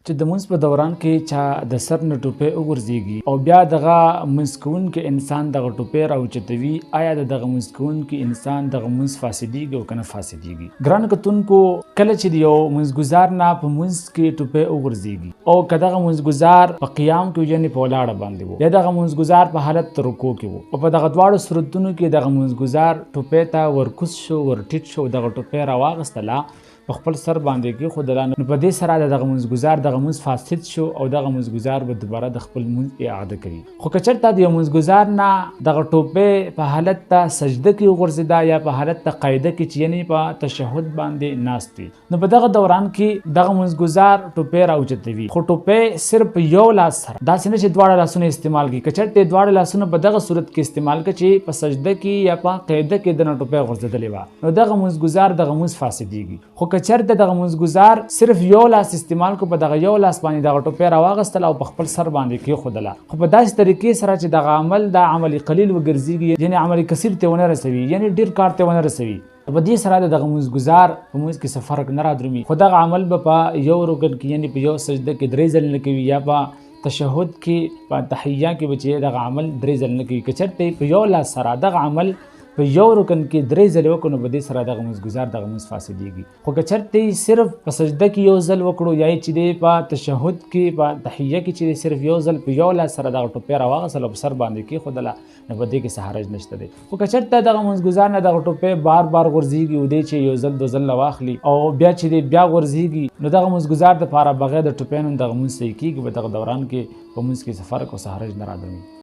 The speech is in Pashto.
چې د مونځ په دوران کې چا د سر نه ټوپۍ وغورځېږي او بیا دغه مونځ کوونکی انسان دغه ټوپۍ راوچتوي، آیا د دغه مونځ کوونکي انسان دغه مونځ فاسدېږي او که نه فاسدېږي؟ ګرانو کتونکو، کله چې د یو مونځګزار نه په مونځ کې ټوپۍ وغورځېږي او که دغه مونځګزار په قیام کې یعنې په ولاړه باندې و یا دغه مونځګزار په حالت د رکوع کې و او په دغه دواړو صورتونو کې دغه مونځګزار ټوپۍ ته ورکوز شو، ورټیټ شو، دغه ټوپۍ راواغېستله، په خپل سر باندې کېښودله، نو په دې سره د دغه مونځګزار دغه مونځ فاسد شو او دغه مونځګزار به دوباره د خپل مونځ اعاده کوي. خو که چېرته د یو مونځګزار نه دغه ټوپۍ په حالت ته سجده کې وغورځېده یا په حالت ته قاعده کې چې یعنې په تشهد باندې ناست وي، نو په دغه دوران کې دغه مونځګزار ټوپۍ راوچتوي، خو ټوپۍ صرف یو لاس سره، داسې نه چې دواړه لاسونه استعمال کړي. که چېرته دواړه لاسونه په دغه صورت کې استعمال کړي چې په سجده کې یا په قاعده کې دنه ټوپۍ غورځېدلې وه، نو دغه مونځګزار دغه مونځ فاسدېږي. خو که چېرته دغه مونځګزار صرف یو لاس استعمال کو، په دغه یو لاس باندې دغه ټوپۍ راواغېستله او په خپل سر باندې کېښودله، خو په داسې طریقې سره چې دغه عمل د عمل قلیل وګرځېږي، یعنې عمل کثیر ته ونه رسوي، یعنې ډېر کار ته ونه رسوي، په دې سره د دغه مونځګزار په مونځ کې څه فرق نه رادرومي، خو دغه عمل به په یو رکن کې یعنې په یو سجده کې 3 ځلې نه کوي یا په تشهد کې په تحیه کې به چې دغه عمل 3 ځلې نه کوي. که چېرته په یو لاس سره دغه عمل په یو رکن کې 3 ځلې وکړو، نو په دې سره دغه مونځګزار دغه مونځ فاسدېږي. خو که چېرته صرف په سجده کې یو ځل وکړو یا چې دی په تشهد کې په تحیه کې چې دی صرف یو ځل په یو لاس سره دغه ټوپۍ راواغېستله او په سر باندې کېښودله، نو په دې کې څه حرج نشته دی. خو که چېرته دغه مونځګزار نه دغه ټوپۍ بار بار غورځېږي او دی چې یو ځل 2 ځل واخلي او بیا چې دی بیا غورځېږي، نو دغه مونځګزار دپاره بغیر د ټوپۍ نه دغه مونځ صحیح کېږي. په دغه دوران کې په مونځ کې څه فرق او څه حرج نه رادرومي.